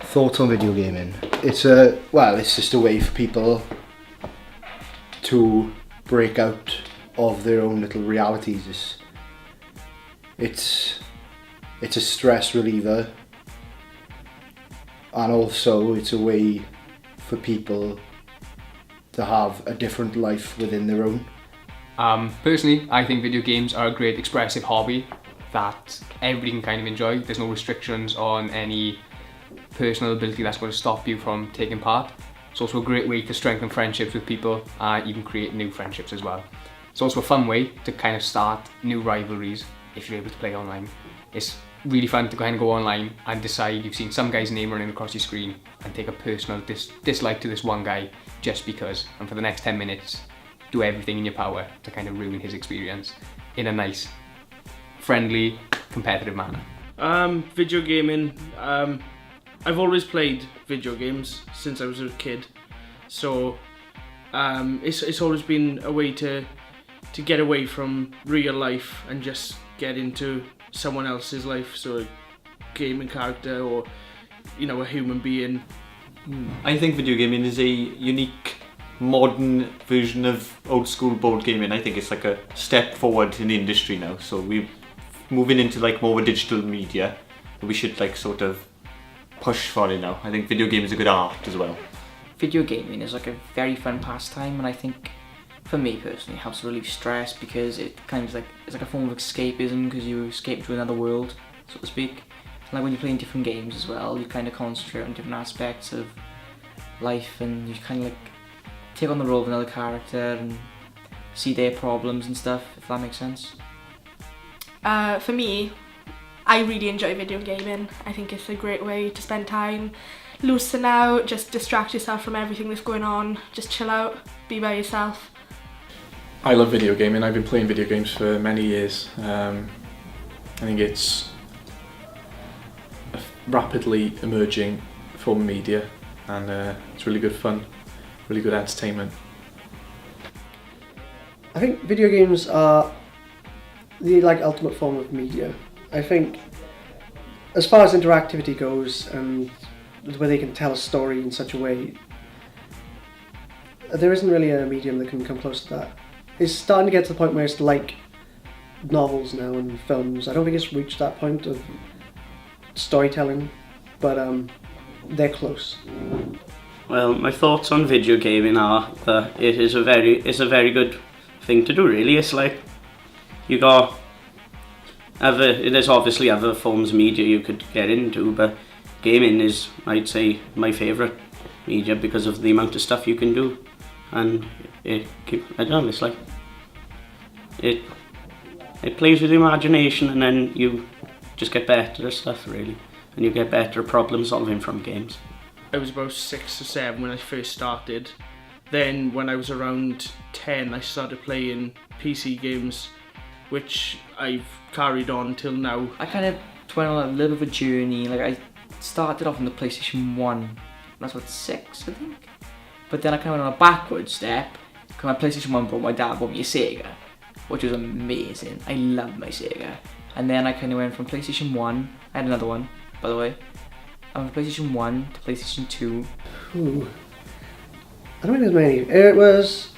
Thoughts on video gaming? It's just a way for people to break out of their own little realities. It's a stress reliever, and also it's a way for people to have a different life within their own. Personally, I think video games are a great expressive hobby that everybody can kind of enjoy. There's no restrictions on any personal ability that's going to stop you from taking part. It's also a great way to strengthen friendships with people and even create new friendships as well. It's also a fun way to kind of start new rivalries if you're able to play online. It's really fun to kind of go online and decide you've seen some guy's name running across your screen and take a personal dislike to this one guy just because, and for the next 10 minutes do everything in your power to kind of ruin his experience in a nice, friendly, competitive manner. Video gaming, I've always played video games since I was a kid, so it's always been a way to get away from real life and just get into someone else's life, so a gaming character or a human being. I think video gaming is a unique modern version of old school board gaming. I think it's like a step forward in the industry now, so we're moving into like more digital media. We should like sort of push for it now. I think video games is a good art as well. Video gaming is like a very fun pastime, and I think for me personally it helps relieve stress because it kind of it's like a form of escapism because you escape to another world, so to speak. And like when you're playing different games as well, you kind of concentrate on different aspects of life and you kind of like take on the role of another character and see their problems and stuff, if that makes sense. For me, I really enjoy video gaming. I think it's a great way to spend time, loosen out, just distract yourself from everything that's going on, just chill out, be by yourself. I love video gaming. I've been playing video games for many years. I think it's a rapidly emerging form of media, and it's really good fun, really good entertainment. I think video games are the ultimate form of media. I think as far as interactivity goes and where they can tell a story in such a way, there isn't really a medium that can come close to that. It's starting to get to the point where it's like novels now and films. I don't think it's reached that point of storytelling, but they're close. Well, my thoughts on video gaming are that it's a very good thing to do, really. It's like there's obviously other forms of media you could get into, but gaming is, I'd say, my favourite media because of the amount of stuff you can do, and it plays with your imagination, and then you just get better at stuff, really, and you get better at problem solving from games. I was about 6 or 7 when I first started. Then when I was around 10 I started playing PC games, which I've carried on till now. I kind of went on a little bit of a journey. Like I started off on the PlayStation 1, that's what, 6 I think. But then I kind of went on a backward step because my PlayStation 1 my dad bought me a Sega, which was amazing. I loved my Sega. And then I kind of went from PlayStation 1, I had another one by the way, I went from PlayStation 1 to PlayStation 2. I don't think there's many. It was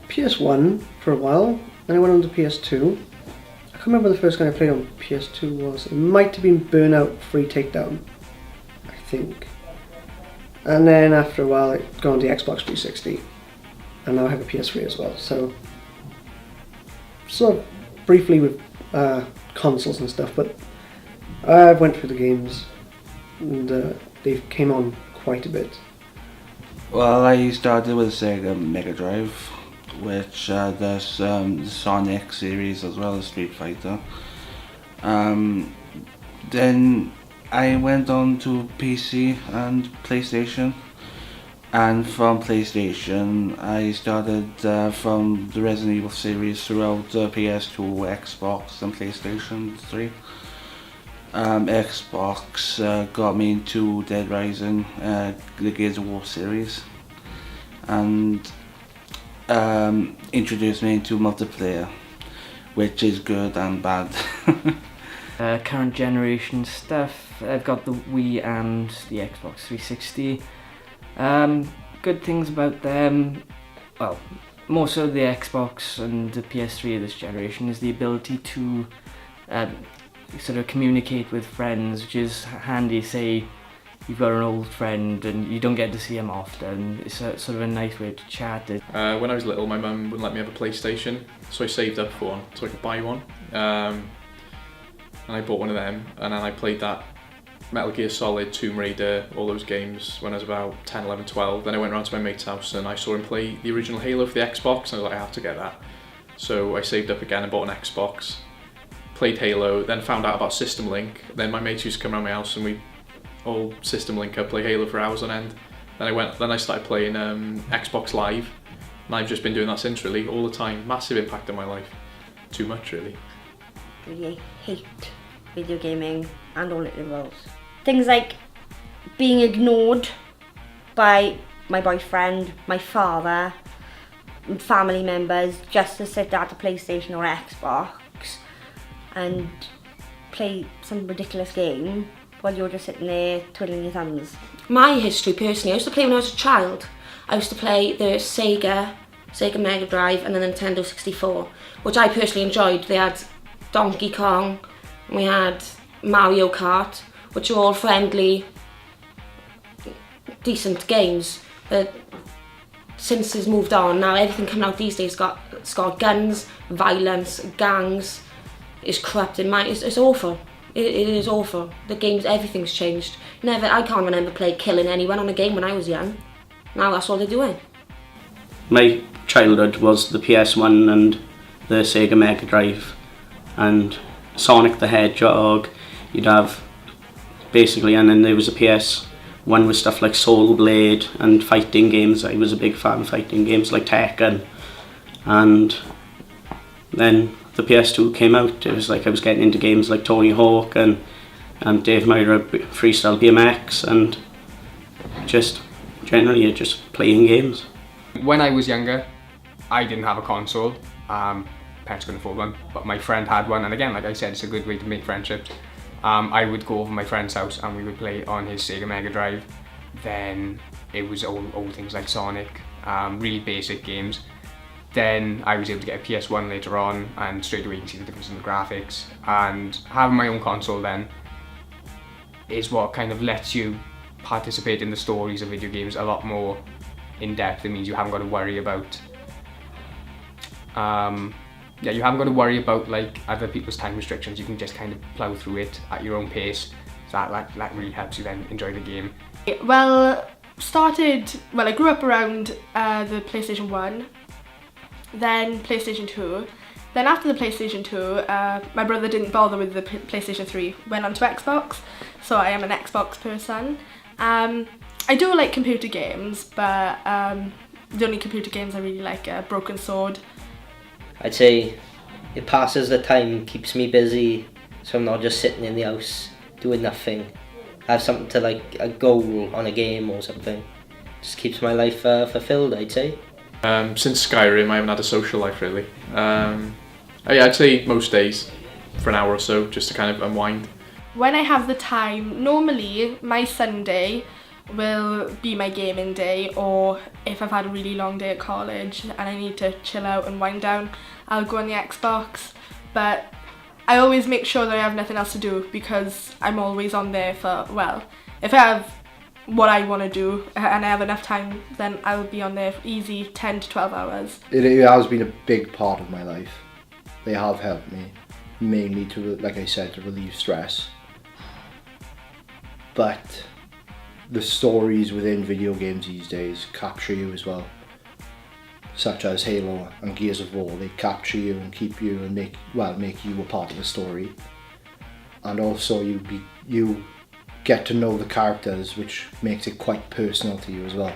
PS1 for a while, then I went on to PS2. I can't remember the first game I played on PS2 was. It might have been Burnout Free Takedown, I think. And then after a while it got on to the Xbox 360. And now I have a PS3 as well. So sort of briefly with consoles and stuff, but I went through the games and they came on quite a bit. Well, I started with Sega Mega Drive, which there's the Sonic series as well as Street Fighter. Then I went on to PC and PlayStation, and from PlayStation I started from the Resident Evil series throughout PS2, Xbox and PlayStation 3. Xbox got me into Dead Rising, the Gears of War series, and introduced me into multiplayer, which is good and bad. Current generation stuff, I've got the Wii and the Xbox 360. Good things about them, well, more so the Xbox and the PS3 of this generation, is the ability to sort of communicate with friends, which is handy. Say you've got an old friend and you don't get to see him often, it's sort of a nice way to chat. When I was little, my mum wouldn't let me have a PlayStation, so I saved up for one so I could buy one. And I bought one of them, and then I played that Metal Gear Solid, Tomb Raider, all those games when I was about 10, 11, 12. Then I went around to my mate's house and I saw him play the original Halo for the Xbox, and I was like, I have to get that. So I saved up again and bought an Xbox, played Halo, then found out about System Link. Then my mates used to come around my house and we all System Link up, play Halo for hours on end. Then I started playing Xbox Live, and I've just been doing that since, really, all the time. Massive impact on my life. Too much, really. Really hate video gaming and all it involves. Things like being ignored by my boyfriend, my father, family members, just to sit at a PlayStation or Xbox and play some ridiculous game while you're just sitting there twiddling your thumbs. My history personally, I used to play when I was a child. I used to play the Sega Mega Drive and the Nintendo 64, which I personally enjoyed. They had Donkey Kong, we had Mario Kart, which are all friendly, decent games. But since it's moved on, now everything coming out these days it's got guns, violence, gangs. It's corrupting my. It's awful. It is awful. The games, everything's changed. I can't remember killing anyone on a game when I was young. Now that's all they're doing. My childhood was the PS1 and the Sega Mega Drive and Sonic the Hedgehog. You'd have basically, and then there was a PS1 with stuff like Soul Blade and fighting games. I was a big fan of fighting games like Tekken. And then the PS2 came out. It was like I was getting into games like Tony Hawk and Dave Myra Freestyle BMX, and just generally just playing games. When I was younger, I didn't have a console. Parents couldn't afford one, but my friend had one, and again, like I said, it's a good way to make friendships. I would go over my friend's house and we would play on his Sega Mega Drive. Then it was old things like Sonic, really basic games. Then I was able to get a PS1 later on, and straight away you can see the difference in the graphics. And having my own console then is what kind of lets you participate in the stories of video games a lot more in depth. It means you haven't got to worry about you haven't got to worry about like other people's time restrictions. You can just kind of plow through it at your own pace. So that really helps you then enjoy the game. Well, I grew up around the PlayStation 1, then PlayStation 2. Then after the PlayStation 2, my brother didn't bother with the PlayStation 3, went on to Xbox, so I am an Xbox person. I do like computer games, but the only computer games I really like are Broken Sword. I'd say it passes the time, keeps me busy, so I'm not just sitting in the house doing nothing. I have something to like, a goal on a game or something. Just keeps my life fulfilled, I'd say. Since Skyrim, I haven't had a social life really. I'd say most days for an hour or so, just to kind of unwind. When I have the time, normally my Sunday will be my gaming day, or if I've had a really long day at college and I need to chill out and wind down, I'll go on the Xbox. But I always make sure that I have nothing else to do, because I'm always on there for, well, if I have what I want to do and I have enough time, then I will be on there for easy 10 to 12 hours. It has been a big part of my life. They have helped me, mainly to, like I said, to relieve stress. But the stories within video games these days capture you as well. Such as Halo and Gears of War, they capture you and keep you and make you a part of the story. And also you get to know the characters, which makes it quite personal to you as well.